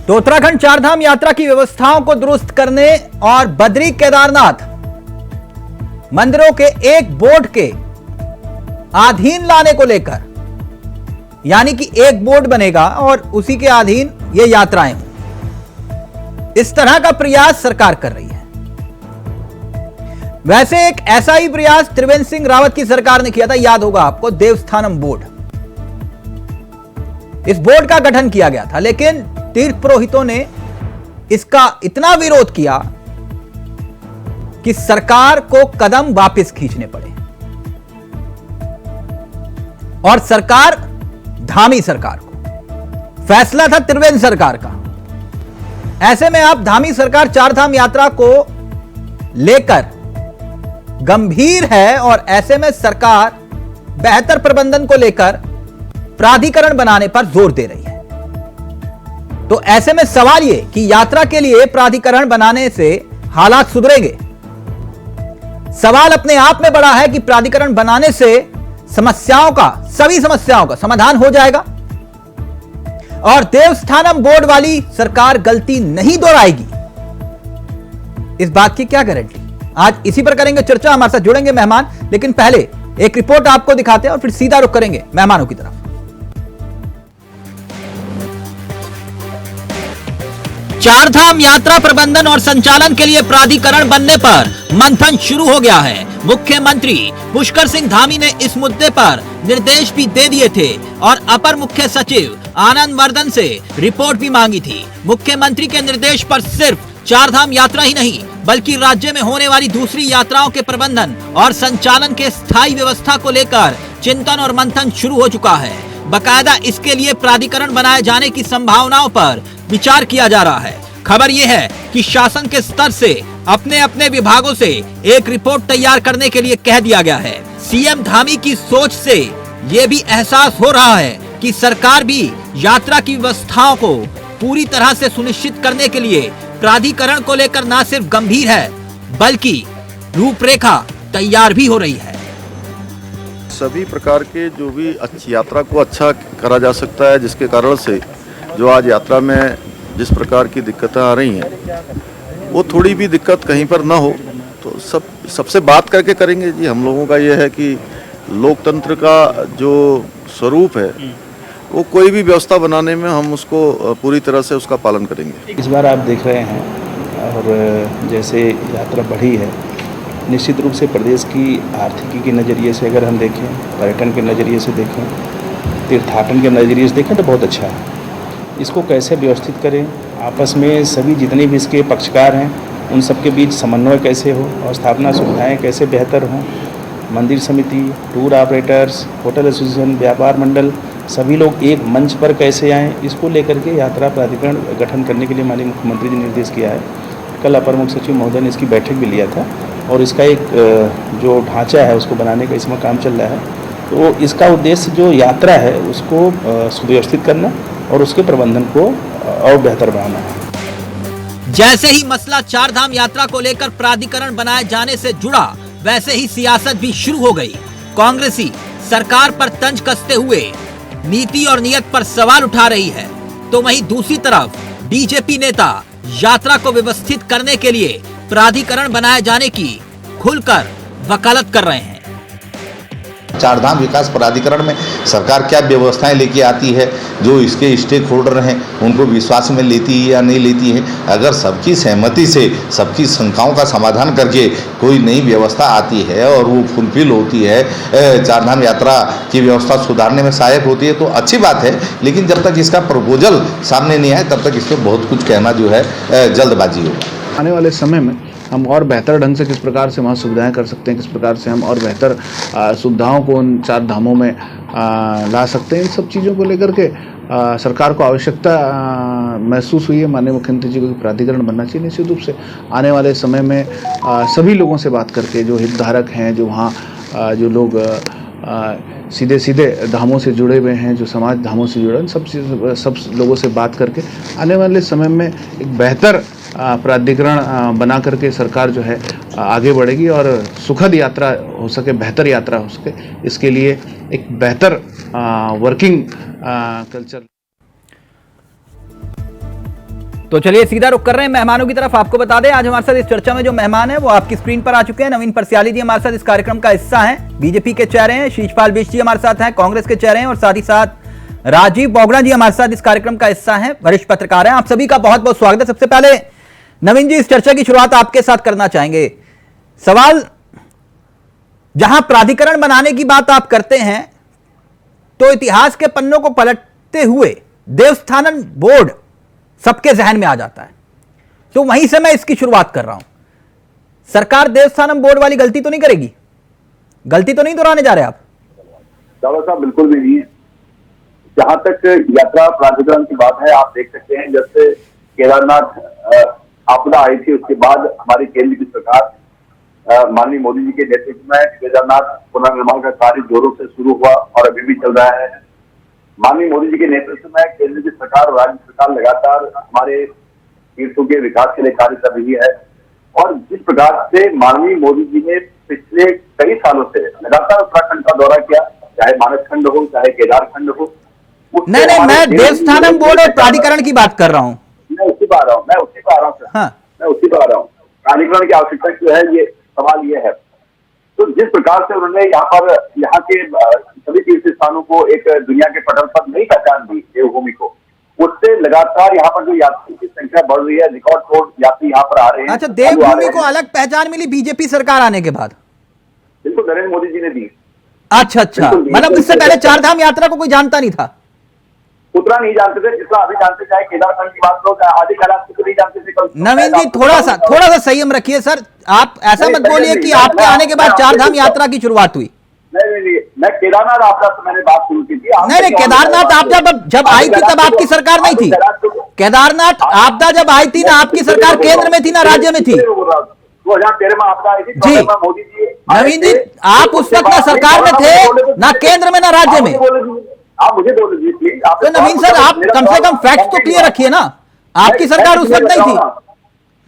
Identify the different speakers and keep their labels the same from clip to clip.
Speaker 1: तो उत्तराखंड चारधाम यात्रा की व्यवस्थाओं को दुरुस्त करने और बद्री केदारनाथ मंदिरों के एक बोर्ड के अधीन लाने को लेकर, यानी कि एक बोर्ड बनेगा और उसी के अधीन ये यात्राएं हों, इस तरह का प्रयास सरकार कर रही है। वैसे एक ऐसा ही प्रयास त्रिवेंद्र सिंह रावत की सरकार ने किया था, याद होगा आपको, देवस्थानम बोर्ड। इस बोर्ड का गठन किया गया था, लेकिन तीर्थ पुरोहितों ने इसका इतना विरोध किया कि सरकार को कदम वापस खींचने पड़े और सरकार धामी सरकार को, फैसला था त्रिवेंद्र सरकार का। ऐसे में अब धामी सरकार चारधाम यात्रा को लेकर गंभीर है और ऐसे में सरकार बेहतर प्रबंधन को लेकर प्राधिकरण बनाने पर जोर दे रही है। तो ऐसे में सवाल यह कि यात्रा के लिए प्राधिकरण बनाने से हालात सुधरेंगे। सवाल अपने आप में बड़ा है कि प्राधिकरण बनाने से समस्याओं का, सभी समस्याओं का समाधान हो जाएगा और देवस्थानम बोर्ड वाली सरकार गलती नहीं दोहराएगी, इस बात की क्या गारंटी। आज इसी पर करेंगे चर्चा। हमारे साथ जुड़ेंगे मेहमान, लेकिन पहले एक रिपोर्ट आपको दिखाते हैं और फिर सीधा रुख करेंगे मेहमानों की तरफ। चारधाम यात्रा प्रबंधन और संचालन के लिए प्राधिकरण बनने पर मंथन शुरू हो गया है। मुख्यमंत्री पुष्कर सिंह धामी ने इस मुद्दे पर निर्देश भी दे दिए थे और अपर मुख्य सचिव आनंद वर्धन से रिपोर्ट भी मांगी थी। मुख्यमंत्री के निर्देश पर सिर्फ चारधाम यात्रा ही नहीं, बल्कि राज्य में होने वाली दूसरी यात्राओं के प्रबंधन और संचालन के स्थायी व्यवस्था को लेकर चिंतन और मंथन शुरू हो चुका है। बकायदा इसके लिए प्राधिकरण बनाए जाने की संभावनाओं पर विचार किया जा रहा है। खबर यह है कि शासन के स्तर से अपने अपने विभागों से एक रिपोर्ट तैयार करने के लिए कह दिया गया है। सीएम धामी की सोच से ये भी एहसास हो रहा है कि सरकार भी यात्रा की व्यवस्थाओं को पूरी तरह से सुनिश्चित करने के लिए प्राधिकरण को लेकर न सिर्फ गंभीर है, बल्कि रूपरेखा तैयार भी हो रही है।
Speaker 2: सभी प्रकार के जो भी अच्छी यात्रा को अच्छा करा जा सकता है, जिसके कारण से जो आज यात्रा में जिस प्रकार की दिक्कतें आ रही हैं, वो थोड़ी भी दिक्कत कहीं पर ना हो, तो सबसे बात करके करेंगे जी। हम लोगों का ये है कि लोकतंत्र का जो स्वरूप है, वो कोई भी व्यवस्था बनाने में हम उसको पूरी तरह से उसका पालन करेंगे।
Speaker 3: इस बार आप देख रहे हैं और जैसे यात्रा बढ़ी है, निश्चित रूप से प्रदेश की आर्थिकी के नज़रिए से अगर हम देखें, पर्यटन के नज़रिए से देखें, तीर्थाटन के नज़रिए से देखें तो बहुत अच्छा है। इसको कैसे व्यवस्थित करें, आपस में सभी जितने भी इसके पक्षकार हैं उन सबके बीच समन्वय कैसे हो और स्थापना सुविधाएं कैसे बेहतर हों, मंदिर समिति, टूर ऑपरेटर्स, होटल एसोसिएशन, व्यापार मंडल, सभी लोग एक मंच पर कैसे आएँ, इसको लेकर के यात्रा प्राधिकरण गठन करने के लिए माननीय मुख्यमंत्री जी ने निर्देश किया है। कल अपर मुख्य सचिव महोदय ने इसकी बैठक भी लिया था और इसका एक जो ढांचा है उसको बनाने का इसमें काम चल रहा है। तो इसका उद्देश्य जो यात्रा है उसको सुव्यवस्थित करना और उसके प्रबंधन को और बेहतर बनाना है।
Speaker 1: जैसे ही मसला चारधाम यात्रा को लेकर प्राधिकरण बनाए जाने से जुड़ा, वैसे ही सियासत भी शुरू हो गई। कांग्रेसी सरकार पर तंज कसते हुए नीति और नियत पर सवाल उठा रही है, तो वहीं दूसरी तरफ बीजेपी नेता यात्रा को व्यवस्थित करने के लिए प्राधिकरण बनाए जाने की खुलकर वकालत कर रहे हैं।
Speaker 4: चारधाम विकास प्राधिकरण में सरकार क्या व्यवस्थाएं लेके आती है, जो इसके स्टेक होल्डर हैं उनको विश्वास में लेती है या नहीं लेती है। अगर सबकी सहमति से सबकी शंकाओं का समाधान करके कोई नई व्यवस्था आती है और वो फुलफिल होती है, चारधाम यात्रा की व्यवस्था सुधारने में सहायक होती है, तो अच्छी बात है। लेकिन जब तक इसका प्रपोजल सामने नहीं आए तब तक इस पर बहुत कुछ कहना जो है जल्दबाजी होगा।
Speaker 3: आने वाले समय में हम और बेहतर ढंग से किस प्रकार से वहाँ सुविधाएं कर सकते हैं, किस प्रकार से हम और बेहतर सुविधाओं को उन चार धामों में ला सकते हैं, इन सब चीज़ों को लेकर के सरकार को आवश्यकता महसूस हुई है। माननीय मुख्यमंत्री जी को प्राधिकरण बनना चाहिए। निश्चित रूप से आने वाले समय में सभी लोगों से बात करके, जो हितधारक हैं, जो वहाँ जो लोग सीधे सीधे धामों से जुड़े हुए हैं, जो समाज धामों से जुड़े हैं, सब लोगों से बात करके आने वाले समय में एक बेहतर प्राधिकरण बना करके सरकार जो है आगे बढ़ेगी और सुखद यात्रा हो सके, बेहतर यात्रा हो सके, इसके लिए एक बेहतर वर्किंग कल्चर।
Speaker 1: तो चलिए सीधा रुक कर रहे हैं मेहमानों की तरफ। आपको बता दें आज हमारे साथ इस चर्चा में जो मेहमान है वो आपकी स्क्रीन पर आ चुके हैं। नवीन परसियाली जी हमारे साथ इस कार्यक्रम का हिस्सा हैं, बीजेपी के चेहरे हैं। शीशपाल बिष्ट जी हमारे साथ हैं, कांग्रेस के चेहरे हैं। और साथ ही साथ राजीव बोगड़ा जी हमारे साथ इस कार्यक्रम का हिस्सा हैं, वरिष्ठ पत्रकार हैं। आप सभी का बहुत बहुत स्वागत है। सबसे पहले नवीन जी, इस चर्चा की शुरुआत आपके साथ करना चाहेंगे। सवाल, जहां प्राधिकरण बनाने की बात आप करते हैं तो इतिहास के पन्नों को पलटते हुए देवस्थानम बोर्ड सबके जहन में आ जाता है, तो वहीं से मैं इसकी शुरुआत कर रहा हूं। सरकार देवस्थानम बोर्ड वाली गलती तो नहीं करेगी? गलती तो नहीं दोहराने जा रहे आप?
Speaker 5: चावला साहब बिल्कुल भी नहीं है। जहां तक यात्रा प्राधिकरण की बात है, आप देख सकते हैं जब से केदारनाथ आपदा आई थी उसके बाद हमारी केंद्र की सरकार माननीय मोदी जी के नेतृत्व में केदारनाथ पुनर्निर्माण का कार्य जोरों से शुरू हुआ और अभी भी चल रहा है। माननीय मोदी जी के नेतृत्व में केंद्र की सरकार और राज्य सरकार लगातार हमारे तीर्थों के विकास के लिए कार्य कर रही है। और जिस प्रकार से माननीय मोदी जी ने पिछले कई सालों से लगातार उत्तराखंड का दौरा किया, चाहे मानसखंड हो चाहे केदारखंड हो।
Speaker 1: नहीं, मैं देवस्थानम बोर्ड और प्राधिकरण की बात कर रहा हूँ।
Speaker 5: मैं उसी पर आ रहा हूँ मैं उसी पर आ रहा हूँ। प्राधिकरण की आवश्यकता क्यों है, ये सवाल ये है। तो जिस प्रकार से उन्होंने यहाँ के सभी तीर्थ स्थानों को एक दुनिया के पटल पर नई पहचान दी, देवभूमि को, उससे लगातार यहाँ पर जो यात्रियों की संख्या बढ़ रही है, रिकॉर्ड तोड़ यात्री यहाँ पर आ रहे हैं।
Speaker 1: अच्छा, देवभूमि को अलग पहचान मिली बीजेपी सरकार आने के बाद?
Speaker 5: बिल्कुल, नरेंद्र मोदी जी ने दी।
Speaker 1: अच्छा, मतलब इससे पहले चारधाम यात्रा को कोई जानता नहीं था?
Speaker 5: उतना नहीं जानते थे जितना अभी जानते, चाहे केदारखंड की बात करो चाहे आदि कैलाश को नहीं जानते थे।
Speaker 1: नवीन जी थोड़ा सा संयम रखिए सर। आप ऐसा मत बोलिए कि आपके आने के बाद चारधाम यात्रा की शुरुआत हुई।
Speaker 5: नहीं, मैं केदारनाथ आपदा से मैंने बात शुरू की थी।
Speaker 1: नहीं, केदारनाथ आपदा जब आई थी तब आपकी सरकार नहीं थी। केदारनाथ आपदा जब आई थी ना आपकी सरकार केंद्र में थी ना राज्य में थी।
Speaker 5: 2013 में आपदा आई थी
Speaker 1: जी
Speaker 5: मोदी जी।
Speaker 1: नवीन जी, आप उस वक्त ना सरकार में थे ना केंद्र में ना राज्य में।
Speaker 5: आप मुझे बोल लीजिए।
Speaker 1: तो नवीन सर, आप कम से कम फैक्ट तो क्लियर रखिए ना। आपकी सरकार उस वक्त नहीं थी।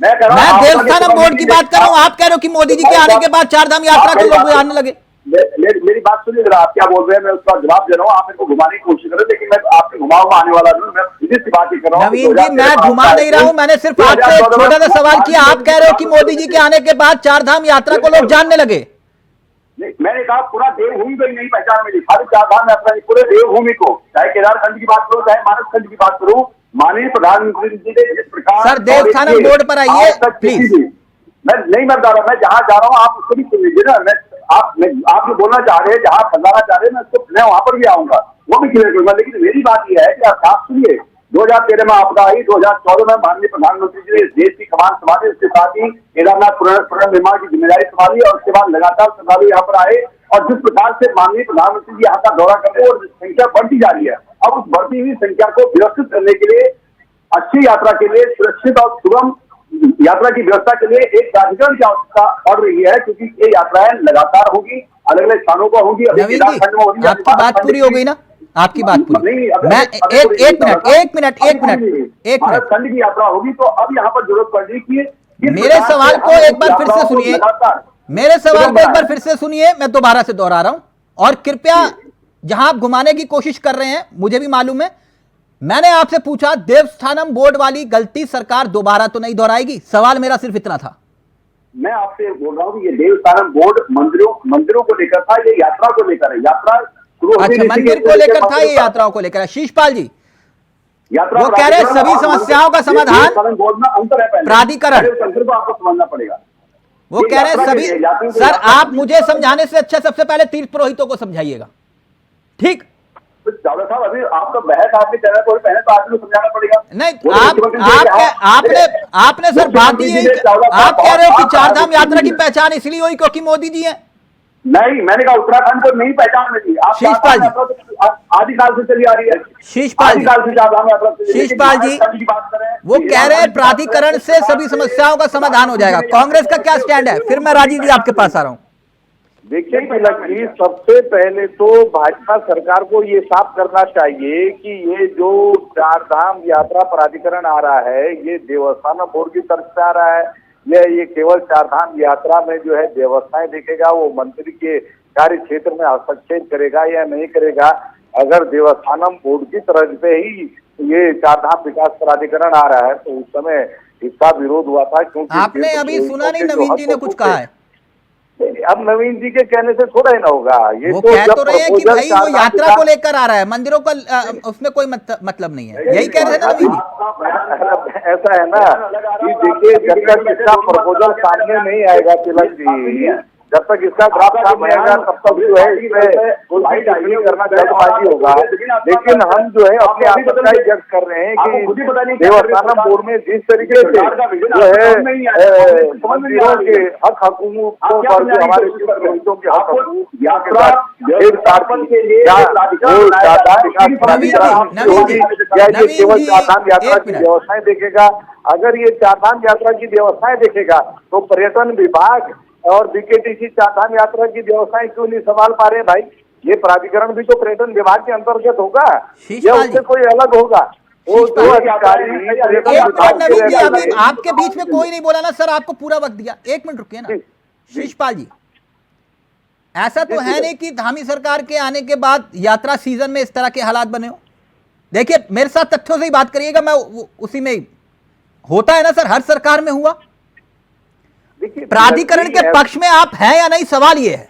Speaker 1: मैं देवस्थानम बोर्ड की बात कर रहा हूँ। आप कह रहे हो कि मोदी जी के आने के बाद चारधाम यात्रा को लोग जानने लगे।
Speaker 5: मेरी बात सुनिए जरा, आप क्या बोल रहे हैं, मैं उसका जवाब दे रहा हूँ। आप मेरे को घुमाने की कोशिश करें, लेकिन मैं आपसे घुमाऊंगा आने वाला नहीं। मैं सीधी सी बात ही कर रहा हूँ।
Speaker 1: नवीन जी, मैं घुमा नहीं रहा हूँ, मैंने सिर्फ आपसे एक छोटा सा सवाल किया। आप कह रहे हो कि मोदी जी के आने के बाद चारधाम यात्रा को लोग जानने लगे।
Speaker 5: मैंने कहा पूरा देवभूमि को ही नहीं पहचान मिली, खाली चारधाम यात्रा नहीं, पूरे देवभूमि को, चाहे केदारखंड की बात करो चाहे मानसखंड की बात करो। माननीय प्रधानमंत्री जी ने जिस प्रकार
Speaker 1: सर देवस्थानम बोर्ड पर आइए प्लीज।
Speaker 5: मैं बता रहा हूँ, मैं जहाँ जा रहा हूँ आप उसको भी सुन लीजिए ना। आप जो बोलना चाह रहे हैं, जहाँ फैलाना चाह रहे हैं, मैं वहां पर भी आऊंगा, वो भी क्लियर करूंगा। लेकिन मेरी बात यह है कि आप सुनिए, 2013 में आपदा आई, 2014 में माननीय प्रधानमंत्री जी ने इस देश की कमान संभाली, उसके साथ ही केदारनाथ पुनर्निर्माण की जिम्मेदारी संभाली और उसके बाद लगातार श्रद्धालु यहाँ पर आए। और जिस प्रकार से माननीय प्रधानमंत्री जी यहाँ का दौरा कर रहे हैं और संख्या बढ़ती जा रही है, अब उस बढ़ती हुई संख्या को व्यवस्थित करने के लिए, अच्छी यात्रा के लिए, सुरक्षित और सुगम यात्रा की व्यवस्था के लिए एक प्राधिकरण की आवश्यकता पड़ रही है, क्योंकि ये यात्राएं लगातार होगी, अलग अलग स्थानों पर होगी।
Speaker 1: आपकी बात पूरी हो गई ना? आपकी बात पूरी। मैं एक मिनट
Speaker 5: खंड की यात्रा होगी तो अब यहाँ पर जरूरत पड़ रही है।
Speaker 1: मेरे सवाल को एक बार फिर से सुनिए। मेरे सवाल को एक बार फिर से सुनिए, मैं दोबारा से दोहरा रहा हूं। और कृपया, जहां आप घुमाने की कोशिश कर रहे हैं मुझे भी मालूम है, मैंने आपसे पूछा देवस्थानम बोर्ड वाली गलती सरकार दोबारा तो नहीं दोहराएगी? सवाल मेरा सिर्फ इतना था।
Speaker 5: मैं आपसे बोल रहा हूँ कि ये देवस्थानम बोर्ड मंदिरों को लेकर था, ये यात्रा को लेकर है। यात्रा
Speaker 1: अच्छा, मंदिर को लेकर था, ये यात्राओं को लेकर है। शीशपाल जी, वो कह रहे हैं सभी समस्याओं का समाधान प्राधिकरण,
Speaker 5: आपको समझना पड़ेगा।
Speaker 1: वो कह रहे हैं सभी। सर आप मुझे समझाने से अच्छा सबसे पहले तीर्थ पुरोहितों को समझाइएगा, ठीक?
Speaker 5: चावला साहब, अभी आपका बहस आपके चैनल पर पहले तो आपको समझाना पड़ेगा।
Speaker 1: नहीं, आपने सर बात ही आप कह रहे हो कि चारधाम यात्रा की पहचान इसलिए हुई क्योंकि मोदी जी हैं।
Speaker 5: नहीं, मैंने कहा उत्तराखंड को नहीं पहचान मिली।
Speaker 1: शीशपाल जी,
Speaker 5: आदिकाल से चली आ रही है।
Speaker 1: शीशपाल जी, वो कह रहे हैं प्राधिकरण से सभी समस्याओं का समाधान हो जाएगा। कांग्रेस का क्या स्टैंड है? फिर मैं राजीव जी आपके पास आ रहा हूँ।
Speaker 6: देखिए कि सबसे पहले तो भाजपा सरकार को ये साफ करना चाहिए कि ये जो चारधाम यात्रा प्राधिकरण आ रहा है, ये देवस्थानम बोर्ड की तरफ से आ रहा है। ये केवल चारधाम यात्रा में जो है व्यवस्थाएं देखेगा, वो मंत्री के कार्य क्षेत्र में हस्तक्षेप करेगा या नहीं करेगा, अगर देवस्थानम बोर्ड की तरफ से ही ये चारधाम विकास प्राधिकरण आ रहा है तो उस समय इसका विरोध हुआ था, क्योंकि
Speaker 1: आपने अभी सुना नहीं नवीन जी ने कुछ कहा है?
Speaker 6: अब नवीन जी के कहने से थोड़ा ही ना होगा। ये
Speaker 1: वो
Speaker 6: तो
Speaker 1: कह
Speaker 6: जब
Speaker 1: तो रहे हैं कि भाई वो यात्रा को लेकर आ रहा है, मंदिरों का उसमें कोई मतलब नहीं है, यही कह रहे हैं ना नवीन जी?
Speaker 6: ऐसा है ना कि देखिए, जब तक इसका प्रपोजल सामने नहीं आएगा तिलक जी, जब तक इसका ड्राफ्ट सामने आएगा तब तक जो है इसमें कोई भी टिप्पणी करना जल्दबाजी होगा। लेकिन हम जो है अपनी आशंका व्यक्त कर रहे हैं कि देवस्थानम बोर्ड में जिस तरीके से जो है मंदिरों के हक हकूकों पर जो हमारे पुरोहितों के हक हकूक केवल चारधाम यात्रा की व्यवस्थाएं देखेगा। अगर ये चारधाम यात्रा की व्यवस्थाएं देखेगा तो पर्यटन विभाग और बीकेटीसी चारधाम यात्रा की व्यवस्थाएं क्यों नहीं संभाल पा रहे भाई? ये प्राधिकरण भी तो पर्यटन विभाग के अंतर्गत होगा या उससे कोई अलग होगा? वो दो अधिकारी
Speaker 1: नवीन जी, अभी आपके बीच में कोई नहीं बोला ना सर, आपको पूरा वक्त दिया, 1 मिनट रुकिए ना। शिषपाल जी, ऐसा तो है नहीं कि धामी सरकार के आने के बाद यात्रा सीजन में इस तरह के हालात बने हो। देखिए, मेरे साथ तथ्यों से ही बात करिएगा, मैं उसी में होता है ना सर, हर सरकार में हुआ। प्राधिकरण के पक्ष में आप हैं या नहीं, सवाल ये है।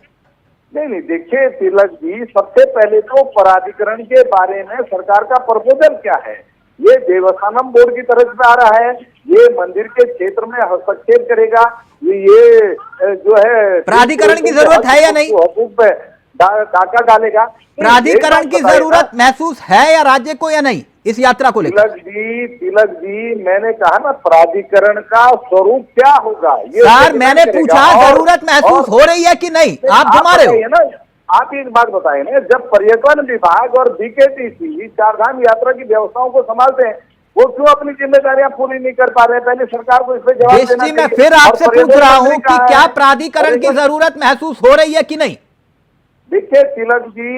Speaker 6: नहीं, देखिए तिलक जी, सबसे पहले तो प्राधिकरण के बारे में सरकार का प्रपोजल क्या है? ये देवस्थानम बोर्ड की तरफ से आ रहा है, ये मंदिर के क्षेत्र में हस्तक्षेप करेगा, ये जो है
Speaker 1: प्राधिकरण की जरूरत है या नहीं,
Speaker 6: हकूक पे डाका डालेगा।
Speaker 1: प्राधिकरण की जरूरत महसूस है या राज्य को या नहीं इस यात्रा को लेकर?
Speaker 6: तिलक जी, मैंने कहा ना प्राधिकरण का स्वरूप क्या होगा ये
Speaker 1: सर, मैंने पूछा जरूरत महसूस हो रही है कि नहीं, आप घुमा रहे हो
Speaker 6: ना। आप एक बात बताइए ना, जब पर्यटन विभाग और बीकेटीसी चारधाम यात्रा की व्यवस्थाओं को संभालते हैं, वो क्यों अपनी जिम्मेदारियां पूरी नहीं कर पा रहे हैं? पहले सरकार को इस पर जवाब देना चाहिए।
Speaker 1: मैं फिर आपसे पूछ रहा हूं कि क्या प्राधिकरण की जरूरत महसूस हो रही है कि नहीं?
Speaker 6: देखिए तिलक जी,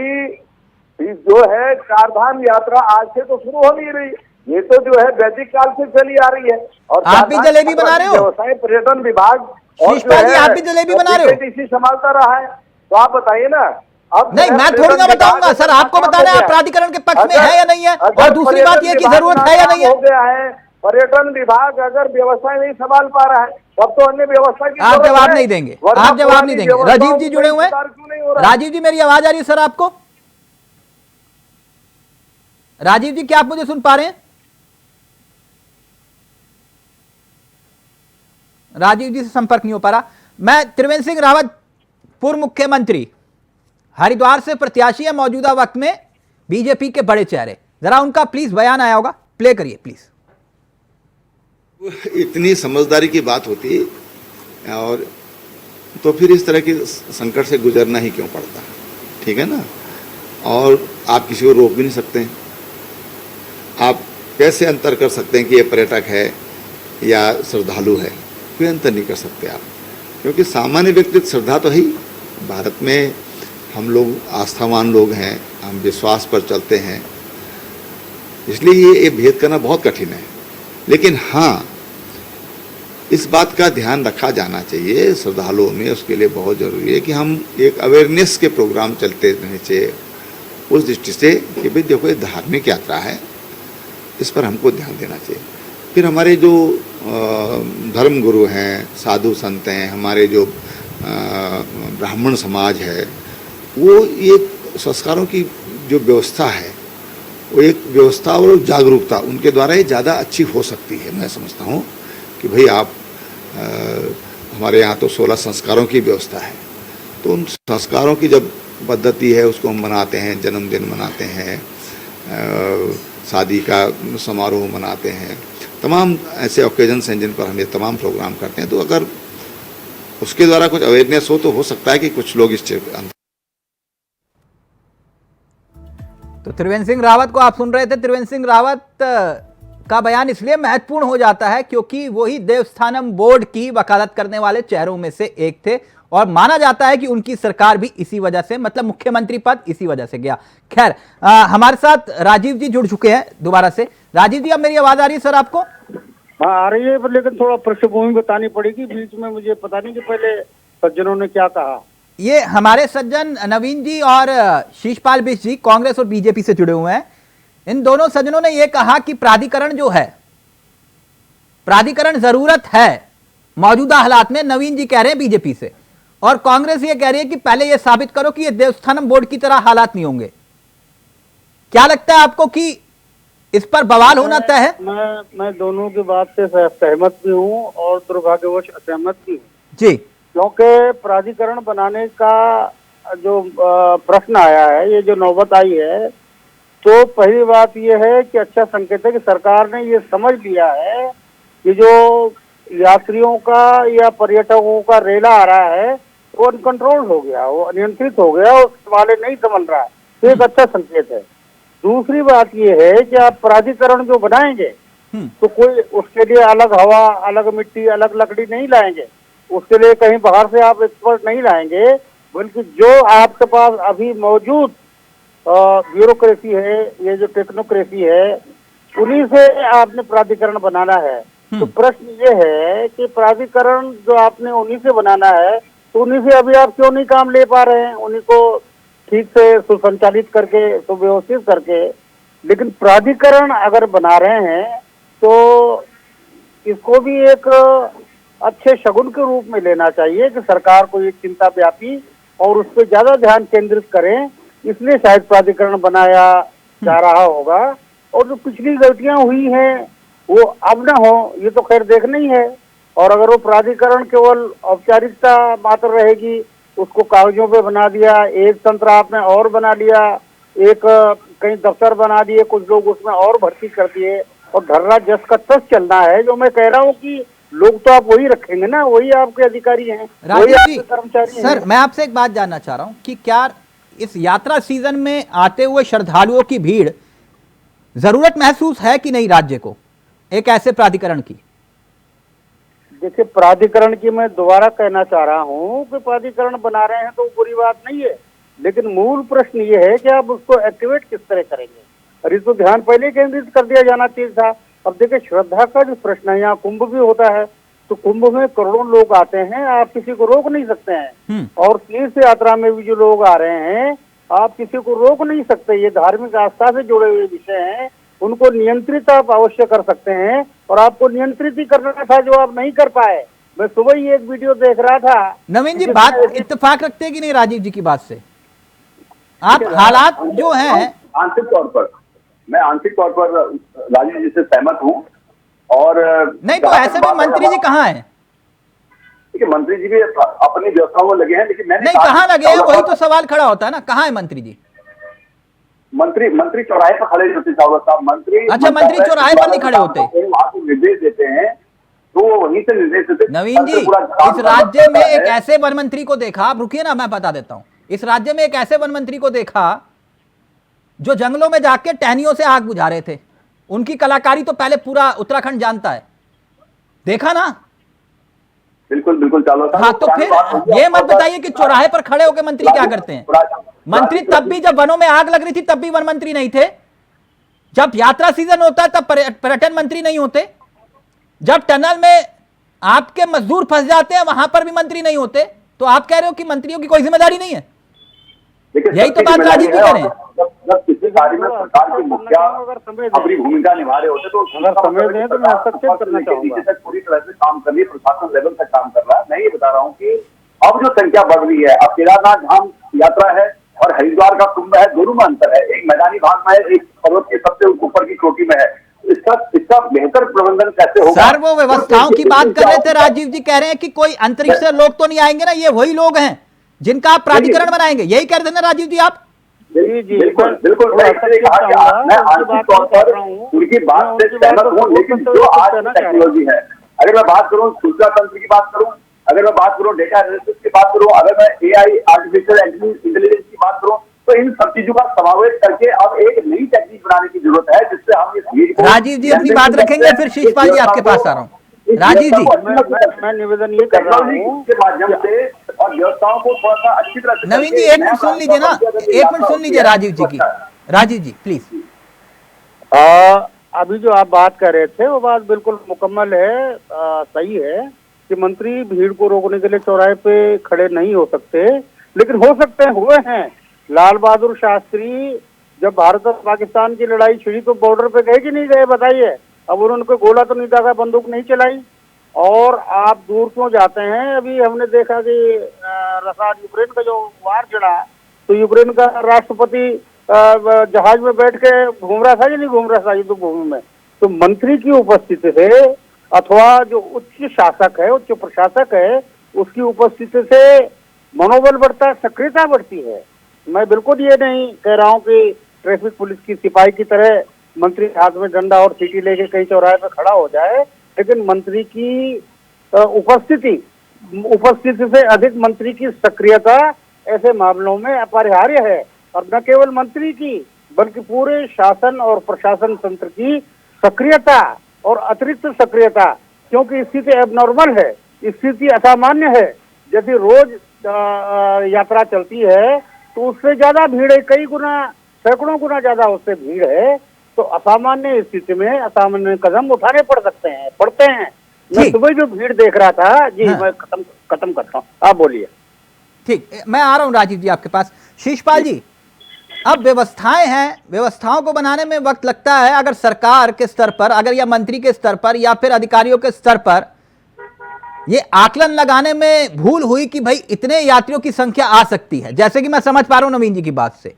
Speaker 6: जो है चारधाम यात्रा आज से तो शुरू हो नहीं रही, ये तो जो है वैदिक काल से चली आ रही है। और
Speaker 1: आप भी जलेबी बना रहे हो?
Speaker 6: व्यवसाय पर्यटन विभाग और
Speaker 1: आप भी जलेबी बना रहे हो?
Speaker 6: बीकेटीसी संभालता रहा है, तो आप बताइए ना। अब
Speaker 1: नहीं, मैं थोड़ी ना बताऊंगा सर, आपको बताना है आप प्राधिकरण के पक्ष में है या नहीं है, और दूसरी बात यह कि जरूरत है या नहीं है।
Speaker 6: हो गया है, पर्यटन विभाग अगर व्यवस्था नहीं संभाल पा रहा है तब तो अन्य व्यवस्था की
Speaker 1: आप जवाब नहीं देंगे, आप जवाब नहीं देंगे। राजीव जी जुड़े हुए हैं। राजीव जी, मेरी आवाज आ रही है सर आपको? राजीव जी, क्या आप मुझे सुन पा रहे हैं? राजीव जी से संपर्क नहीं हो पा रहा। मैं त्रिवेंद्र सिंह रावत, पूर्व मुख्यमंत्री, हरिद्वार से प्रत्याशी है मौजूदा वक्त में, बीजेपी के बड़े चेहरे, जरा उनका प्लीज बयान आया होगा, प्ले करिए प्लीज।
Speaker 7: इतनी समझदारी की बात होती और तो फिर इस तरह के संकट से गुजरना ही क्यों पड़ता? ठीक है ना। और आप किसी को रोक भी नहीं सकते हैं। आप कैसे अंतर कर सकते हैं कि ये पर्यटक है या श्रद्धालु है? कोई अंतर नहीं कर सकते आप, क्योंकि सामान्य व्यक्ति श्रद्धा तो है ही। भारत में हम लोग आस्थावान लोग हैं, हम विश्वास पर चलते हैं, इसलिए ये भेद करना बहुत कठिन है। लेकिन हाँ, इस बात का ध्यान रखा जाना चाहिए श्रद्धालुओं में, उसके लिए बहुत ज़रूरी है कि हम एक अवेयरनेस के प्रोग्राम चलते रहने चाहिए उस दृष्टि से कि भाई देखो ये धार्मिक यात्रा है, इस पर हमको ध्यान देना चाहिए। फिर हमारे जो धर्म गुरु हैं, साधु संत हैं, हमारे जो ब्राह्मण समाज है, वो ये संस्कारों की जो व्यवस्था है, वो एक व्यवस्था और जागरूकता उनके द्वारा ही ज़्यादा अच्छी हो सकती है। मैं समझता हूँ कि भाई आप हमारे यहाँ तो 16 संस्कारों की व्यवस्था है, तो उन संस्कारों की जब पद्धति है उसको हम मनाते हैं, जन्मदिन मनाते हैं, शादी का समारोह मनाते हैं, तमाम ऐसे ओकेजन्स हैं जिन पर हम ये तमाम प्रोग्राम करते हैं। तो अगर उसके द्वारा कुछ अवेयरनेस हो तो हो सकता है कि कुछ लोग इस
Speaker 1: तो त्रिवेंद्र सिंह रावत को आप सुन रहे थे। त्रिवेंद्र सिंह रावत का बयान इसलिए महत्वपूर्ण हो जाता है क्योंकि वही देवस्थानम बोर्ड की वकालत करने वाले चेहरों में से एक थे, और माना जाता है कि उनकी सरकार भी इसी वजह से, मतलब मुख्यमंत्री पद इसी वजह से गया। खैर, हमारे साथ राजीव जी जुड़ चुके हैं दोबारा से। राजीव जी, अब मेरी आवाज आ रही है सर आपको?
Speaker 8: हाँ, आ रही है, लेकिन थोड़ा पृष्ठभूमि बतानी पड़ेगी। बीच में मुझे पता नहीं कि पहले सज्जनों ने क्या कहा।
Speaker 1: ये हमारे सज्जन नवीन जी और शीशपाल बिष्ट जी कांग्रेस और बीजेपी से जुड़े हुए हैं। इन दोनों सज्जनों ने यह कहा कि प्राधिकरण जो है, प्राधिकरण जरूरत है मौजूदा हालात में। नवीन जी कह रहे हैं बीजेपी से, और कांग्रेस ये कह रही है कि पहले ये साबित करो कि ये देवस्थानम बोर्ड की तरह हालात नहीं होंगे। क्या लगता है आपको कि इस पर बवाल होना तय है?
Speaker 8: मैं दोनों की बात से सहमत भी हूँ और दुर्भाग्यवश असहमत भी हूँ
Speaker 1: जी,
Speaker 8: क्योंकि प्राधिकरण बनाने का जो प्रश्न आया है, ये जो नौबत आई है, तो पहली बात ये है कि अच्छा संकेत है कि सरकार ने ये समझ लिया है कि जो यात्रियों का या पर्यटकों का रेला आ रहा है वो अनकंट्रोल हो गया, वो अनियंत्रित हो गया, उस वाले नहीं संभल रहा है, तो एक अच्छा संकेत है। दूसरी बात ये है कि आप प्राधिकरण जो बनाएंगे तो कोई उसके लिए अलग हवा, अलग मिट्टी, अलग लकड़ी नहीं लाएंगे, उसके लिए कहीं बाहर से आप एक्सपर्ट नहीं लाएंगे, बल्कि जो आपके पास अभी मौजूद ब्यूरोक्रेसी है, ये जो टेक्नोक्रेसी है, उन्हीं से आपने प्राधिकरण बनाना है। तो प्रश्न ये है कि प्राधिकरण जो आपने उन्हीं से बनाना है, तो उन्हीं से अभी आप क्यों नहीं काम ले पा रहे हैं, उन्हीं को ठीक से सुसंचालित करके, सुव्यवस्थित करके। लेकिन प्राधिकरण अगर बना रहे हैं तो इसको भी एक अच्छे शगुन के रूप में लेना चाहिए कि सरकार को ये चिंता व्यापी और उस पर ज्यादा ध्यान केंद्रित करें, इसलिए शायद प्राधिकरण बनाया जा रहा होगा। और जो पिछली गलतियां हुई हैं वो अब ना हो, ये तो खैर देखना ही है। और अगर वो प्राधिकरण केवल औपचारिकता मात्र रहेगी, उसको कागजों पे बना दिया, एक तंत्र आपने और बना लिया, एक कहीं दफ्तर बना दिए, कुछ लोग उसमें और भर्ती कर दिए, और धर्रा जस का तस चलना है। जो मैं कह रहा हूँ कि लोग तो आप वही रखेंगे ना, वही आपके अधिकारी हैं, वही आपके कर्मचारी हैं।
Speaker 1: सर मैं आपसे एक बात जानना चाह रहा हूं कि क्या इस यात्रा सीजन में आते हुए श्रद्धालुओं की भीड़ जरूरत महसूस है कि नहीं राज्य को एक ऐसे प्राधिकरण की?
Speaker 8: देखिए, प्राधिकरण की मैं दोबारा कहना चाह रहा हूँ कि प्राधिकरण बना रहे हैं तो बुरी बात नहीं है, लेकिन मूल प्रश्न ये है कि आप उसको एक्टिवेट किस तरह करेंगे, और इस पर ध्यान पहले केंद्रित कर दिया जाना चाहिए था। अब देखिए, श्रद्धा का जो प्रश्न है, यहाँ कुंभ भी होता है, तो कुंभ में करोड़ों लोग आते हैं, आप किसी को रोक नहीं सकते हैं। और तीर्थ यात्रा में भी जो लोग आ रहे हैं, आप किसी को रोक नहीं सकते। ये धार्मिक आस्था से जुड़े हुए विषय हैं, उनको नियंत्रित आप अवश्य कर सकते हैं, और आपको नियंत्रित ही करना था जो आप नहीं कर पाए। मैं सुबह ही एक वीडियो देख रहा था।
Speaker 1: नवीन जी, बात इत्तेफाक रखते हैं कि नहीं राजीव जी की बात से? आप हालात जो हैं,
Speaker 5: आंशिक तौर पर मैं आंशिक तौर पर राजीव जी से सहमत हूँ। और
Speaker 1: नहीं तो ऐसे में मंत्री जी कहाँ हैं?
Speaker 5: देखिए, मंत्री जी भी अपनी व्यवस्थाओं में लगे हैं, लेकिन मैंने
Speaker 1: नहीं, कहाँ लगे हैं वही तो सवाल खड़ा होता है ना, कहाँ है मंत्री जी?
Speaker 5: मंत्री चौराहे पर खड़े होते साहब, मंत्री।
Speaker 1: अच्छा, मंत्री चौराहे पर नहीं खड़े होते?
Speaker 5: वहाँ को निर्देश देते हैं तो वो वहीं से निर्देश देते।
Speaker 1: नवीन जी, इस राज्य में एक ऐसे वन मंत्री को देखा, आप रुकिए ना, मैं बता देता हूं। इस राज्य में एक ऐसे वन मंत्री को देखा जो जंगलों में जाके टहनियों से आग बुझा रहे थे। उनकी कलाकारी तो पहले पूरा उत्तराखंड जानता है, देखा ना?
Speaker 5: बिल्कुल चालो।
Speaker 1: हाँ, तो फिर ये मत बताइए कि चौराहे पर खड़े होकर मंत्री क्या करते हैं। मंत्री तब भी, जब वनों में आग लग रही थी तब भी वन मंत्री नहीं थे। जब यात्रा सीजन होता है तब पर्यटन मंत्री नहीं होते। जब टनल में आपके मजदूर फंस जाते हैं वहां पर भी मंत्री नहीं होते। तो आप कह रहे हो कि मंत्रियों की कोई जिम्मेदारी नहीं है? यही तो बात राजीव जी कह रहे हैं।
Speaker 5: जब किसी कार्य में सरकार के मुखिया अपनी भूमिका निभा रहे होते तो
Speaker 8: अगर समय दें तो मैं हस्तक्षेप करना चाहूंगा।
Speaker 5: पूरी तरह से काम कर रही है, प्रशासन लेवल तक काम कर रहा है। मैं ये बता रहा हूँ कि अब जो संख्या बढ़ रही है, अब केदारनाथ धाम यात्रा है और हरिद्वार का कुंभ है, दोनों में अंतर है। एक मैदानी भाग में है, एक पर्वत के सबसे ऊपर की चोटी में है। इसका बेहतर प्रबंधन कैसे होगा?
Speaker 1: सर, वो व्यवस्थाओं की बात कर रहे थे, राजीव जी कह रहे हैं कि कोई अंतरिक्ष से लोग तो नहीं आएंगे ना, ये वही लोग हैं जिनका आप प्राधिकरण बनाएंगे, यही कह रहे थे ना राजीव जी आप?
Speaker 8: जी
Speaker 5: बिल्कुल मैं आंशिक तौर पर उनकी बात से सहमत हूँ, लेकिन जो आज टेक्नोलॉजी है, अगर मैं बात करूँ सूचना तंत्र की बात करूँ, अगर मैं बात करूँ डेटा एनालिसिस की बात करूँ, अगर मैं AI आर्टिफिशियल इंटेलिजेंस की बात करूँ, तो इन सब चीजों का समावेश करके अब एक नई टेक्निक बनाने की जरूरत है जिससे हम इस भीड़ को।
Speaker 1: राजीव जी अपनी बात रखेंगे, फिर शीशपाल जी आपके पास आ रहा हूँ। राजीव जी,
Speaker 8: मैं निवेदन ये कर रहा हूँ
Speaker 5: के माध्यम से और व्यवस्थाओं को थोड़ा सा अच्छी तरह से।
Speaker 1: नवीन जी एक मिनट सुन लीजिए ना, एक मिनट सुन लीजिए राजीव जी की। राजीव जी प्लीज।
Speaker 8: अभी जो आप बात कर रहे थे वो बात बिल्कुल मुकम्मल है, सही है कि मंत्री भीड़ को रोकने के लिए चौराहे पे खड़े नहीं हो सकते, लेकिन हो सकते हैं हुए हैं। लाल बहादुर शास्त्री जब भारत और पाकिस्तान की लड़ाई छिड़ी तो बॉर्डर पे गए कि नहीं गए बताइए? अब उन्होंने कोई गोला तो नहीं दागा, बंदूक नहीं चलाई। और आप दूर क्यों जाते हैं? अभी हमने देखा कि रशिया यूक्रेन का जो वार चढ़ा तो यूक्रेन का राष्ट्रपति जहाज में बैठ के घूम रहा था या नहीं घूम रहा था युद्ध भूमि में? तो मंत्री की उपस्थिति से अथवा जो उच्च शासक है, उच्च प्रशासक है, उसकी उपस्थिति से मनोबल बढ़ता, सक्रियता बढ़ती है। मैं बिल्कुल ये नहीं कह रहा हूँ कि ट्रैफिक पुलिस की सिपाही की तरह मंत्री हाथ में डंडा और सीटी लेके कहीं चौराहे पे खड़ा हो जाए, लेकिन मंत्री की उपस्थिति से अधिक मंत्री की सक्रियता ऐसे मामलों में अपरिहार्य है। और न केवल मंत्री की बल्कि पूरे शासन और प्रशासन तंत्र की सक्रियता और अतिरिक्त सक्रियता, क्योंकि स्थिति एबनॉर्मल है, स्थिति असामान्य है। जैसे रोज यात्रा चलती है तो उससे ज्यादा भीड़ है, कई गुना सैकड़ों गुना ज्यादा उससे भीड़ है। तो असामान्य स्थिति में असामान्य कदम उठाने पड़ते हैं। मैं सुबह जो भीड़ देख रहा था जी, हाँ। मैं खत्म करता हूँ, आप बोलिए।
Speaker 1: ठीक, मैं आ रहा हूँ राजीव जी आपके पास। शीशपाल जी, अब व्यवस्थाएं हैं, व्यवस्थाओं को बनाने में वक्त लगता है। अगर सरकार के स्तर पर, अगर या मंत्री के स्तर पर या फिर अधिकारियों के स्तर पर ये आकलन लगाने में भूल हुई कि भाई इतने यात्रियों की संख्या आ सकती है, जैसे कि मैं समझ पा रहा हूं नवीन जी की बात से,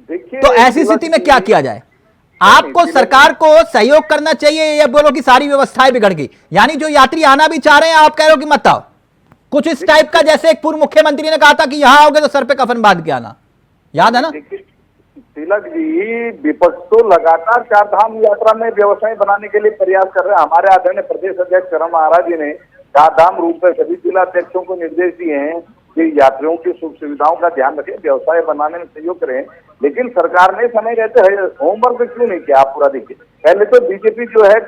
Speaker 1: तो ऐसी स्थिति में क्या किया जाए? आपको सरकार को सहयोग करना चाहिए या बोलो कि सारी व्यवस्थाएं बिगड़ गई? यानी जो यात्री आना भी चाह रहे हैं आप कह रहे हो कि मत आओ, कुछ इस टाइप का, जैसे एक पूर्व मुख्यमंत्री ने कहा था कि यहां आओगे तो सर पे कफन बांध के आना, याद है ना?
Speaker 6: तिलक जी, विपक्ष तो लगातार चार धाम यात्रा में व्यवसाय बनाने के लिए प्रयास कर रहे हैं। हमारे आदरणीय प्रदेश अध्यक्ष करम महाराज जी ने चार धाम रूप में सभी जिला अध्यक्षों को निर्देश दिए हैं कि यात्रियों की सुख सुविधाओं का ध्यान रखें, व्यवसाय बनाने में सहयोग करें। लेकिन सरकार ने समय रहते होमवर्क क्यों नहीं किया? आप पूरा देखिए। पहले तो बीजेपी जो है,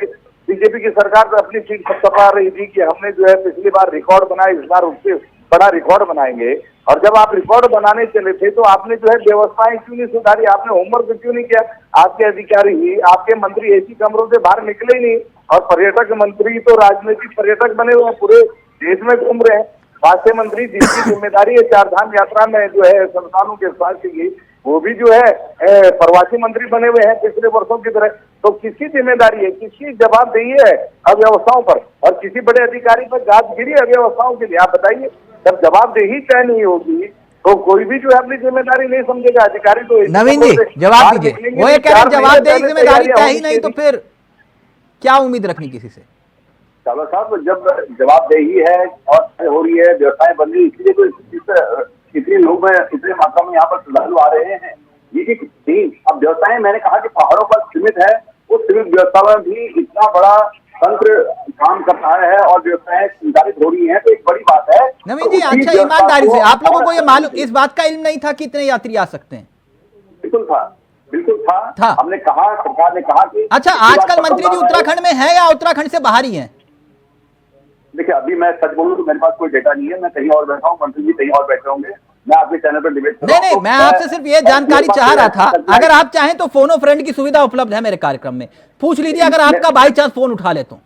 Speaker 6: बीजेपी की सरकार तो अपनी सीट थपथपा रही थी कि हमने जो है पिछली बार रिकॉर्ड बनाया, इस बार उससे बड़ा रिकॉर्ड बनाएंगे। और जब आप रिकॉर्ड बनाने चले थे तो आपने जो है व्यवस्थाएं क्यों नहीं सुधारी? आपने होमवर्क क्यों नहीं किया? आपके अधिकारी ही, आपके मंत्री एसी कमरों से बाहर निकले ही नहीं। और पर्यटक मंत्री तो राजनीतिक पर्यटक बने हुए हैं, पूरे देश में घूम रहे हैं। स्वास्थ्य मंत्री जिसकी जिम्मेदारी है चार धाम यात्रा में जो है संस्थानों के स्वास्थ्य की, वो भी जो है प्रवासी मंत्री बने हुए हैं पिछले वर्षों की तरह। तो किसकी जिम्मेदारी है, किसकी जवाबदेही है अव्यवस्थाओं पर? और किसी बड़े अधिकारी पर गाज गिरी अव्यवस्थाओं के लिए? आप बताइए। जब जवाबदेही तय नहीं होगी तो कोई भी जो है अपनी जिम्मेदारी नहीं समझेगा। अधिकारी तो
Speaker 1: नवीन जी जवाब दीजिए, वो ये कह रहे हैं जवाबदेही जिम्मेदारी तय ही नहीं तो फिर क्या उम्मीद रखनी किसी से?
Speaker 5: चलो साहब, जब जवाबदेही है और हो रही है, व्यवसाय बन रही है, इसलिए तो इतने लोग इतने मात्रा में यहाँ पर श्रद्धालु आ रहे हैं। ये एक थी। अब व्यवसाय मैंने कहा कि पहाड़ों पर सीमित है, उस सीमित व्यवस्था में भी इतना बड़ा तंत्र काम कर रहा है और व्यवसाय संचालित हो रही है, तो एक बड़ी बात है।
Speaker 1: नवीन जी, अच्छा ईमानदारी से, आप लोगों को ये मालूम, इस बात का इल्म नहीं था कि इतने यात्री आ सकते हैं?
Speaker 5: बिल्कुल था। हमने कहा, सरकार ने कहा कि
Speaker 1: अच्छा, आजकल मंत्री जी उत्तराखंड में है या उत्तराखंड से बाहर ही हैं?
Speaker 5: देखिए, अभी मैं सच बोलूं तो मेरे पास कोई डेटा नहीं है। मैं कहीं और बैठा हूँ, मंत्री जी कहीं और बैठे होंगे। मैं आपके चैनल पर डिबेट
Speaker 1: नहीं, मैं आपसे सिर्फ ये जानकारी चाह रहा था। अगर आप चाहें तो फोन फ्रेंड की सुविधा उपलब्ध है मेरे कार्यक्रम में, पूछ लीजिए अगर आपका बाई चांस फोन उठा ले तो।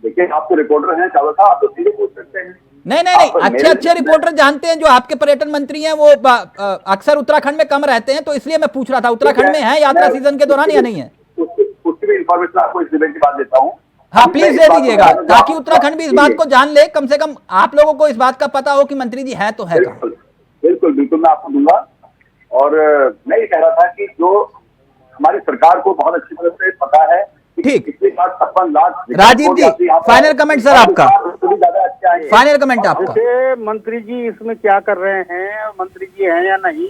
Speaker 5: देखिए, आप तो रिपोर्टर हैं चावल साहब, आप तो सीधे पूछ सकते हैं।
Speaker 1: नहीं, अच्छे रिपोर्टर जानते हैं। जो आपके पर्यटन मंत्री हैं वो अक्सर उत्तराखंड में कम रहते हैं, तो इसलिए मैं पूछ रहा था उत्तराखंड में है यात्रा सीजन के दौरान या नहीं है?
Speaker 5: उसकी भी इंफॉर्मेशन आपको इस डिबेट के बाद देता हूँ।
Speaker 1: हाँ, प्लीज दे दीजिएगा ताकि उत्तराखंड भी इस बात को जान ले, कम से कम आप लोगों को इस बात का पता हो कि मंत्री जी है तो है।
Speaker 5: बिल्कुल मैं आपको दूंगा। और मैं ये कह रहा था कि जो हमारी सरकार को बहुत अच्छी तरह से पता है,
Speaker 1: ठीक,
Speaker 5: पिछले 56 लाख।
Speaker 1: राजीव जी, फाइनल कमेंट सर आपका, फाइनल कमेंट आपका।
Speaker 8: मंत्री जी इसमें क्या कर रहे हैं, मंत्री जी हैं या नहीं,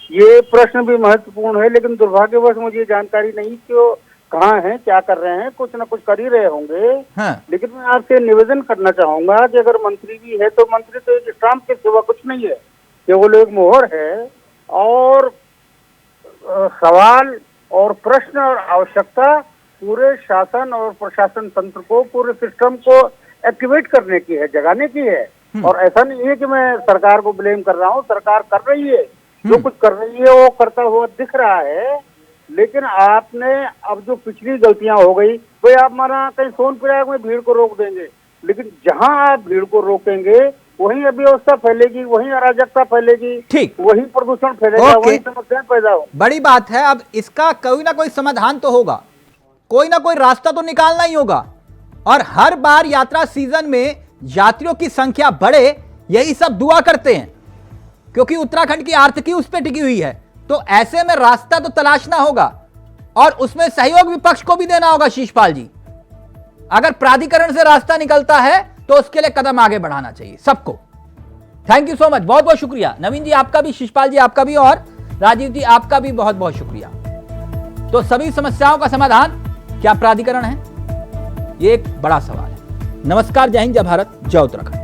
Speaker 8: ये प्रश्न भी महत्वपूर्ण है। लेकिन दुर्भाग्यवश मुझे जानकारी नहीं कि वो कहाँ हैं, क्या कर रहे हैं। कुछ ना कुछ कर ही रहे होंगे। हाँ। लेकिन मैं आपसे निवेदन करना चाहूंगा कि अगर मंत्री भी है तो मंत्री तो एक स्टाम्प के सिवा कुछ नहीं है, केवल एक मोहर है। और सवाल और प्रश्न और आवश्यकता पूरे शासन और प्रशासन तंत्र को, पूरे सिस्टम को एक्टिवेट करने की है, जगाने की है। और ऐसा नहीं है कि मैं सरकार को ब्लेम कर रहा हूँ, सरकार कर रही है, जो कुछ कर रही है वो करता हुआ दिख रहा है। लेकिन आपने अब जो पिछली गलतियां हो गई, भाई आप माना कहीं सोनप्रयाग में भीड़ को रोक देंगे, लेकिन जहां आप भीड़ को रोकेंगे वही अव्यवस्था फैलेगी, वही अराजकता फैलेगी,
Speaker 1: ठीक।
Speaker 8: वही प्रदूषण फैलेगा,
Speaker 1: ओके।
Speaker 8: वही समस्याएं पैदा हो।
Speaker 1: बड़ी बात है। अब इसका कोई ना कोई समाधान तो होगा, कोई ना कोई रास्ता तो निकालना ही होगा। और हर बार यात्रा सीजन में यात्रियों की संख्या बढ़े, यही सब दुआ करते हैं, क्योंकि उत्तराखंड की आर्थिकी उस पर टिकी हुई है। तो ऐसे में रास्ता तो तलाशना होगा और उसमें सहयोग विपक्ष को भी देना होगा। शीशपाल जी, अगर प्राधिकरण से रास्ता निकलता है तो उसके लिए कदम आगे बढ़ाना चाहिए सबको। थैंक यू सो मच, बहुत बहुत शुक्रिया। नवीन जी आपका भी, शिशपाल जी आपका भी, और राजीव जी आपका भी बहुत बहुत शुक्रिया। तो सभी समस्याओं का समाधान क्या प्राधिकरण है? ये एक बड़ा सवाल है। नमस्कार, जय हिंद, जय भारत, जय उत्तराखंड।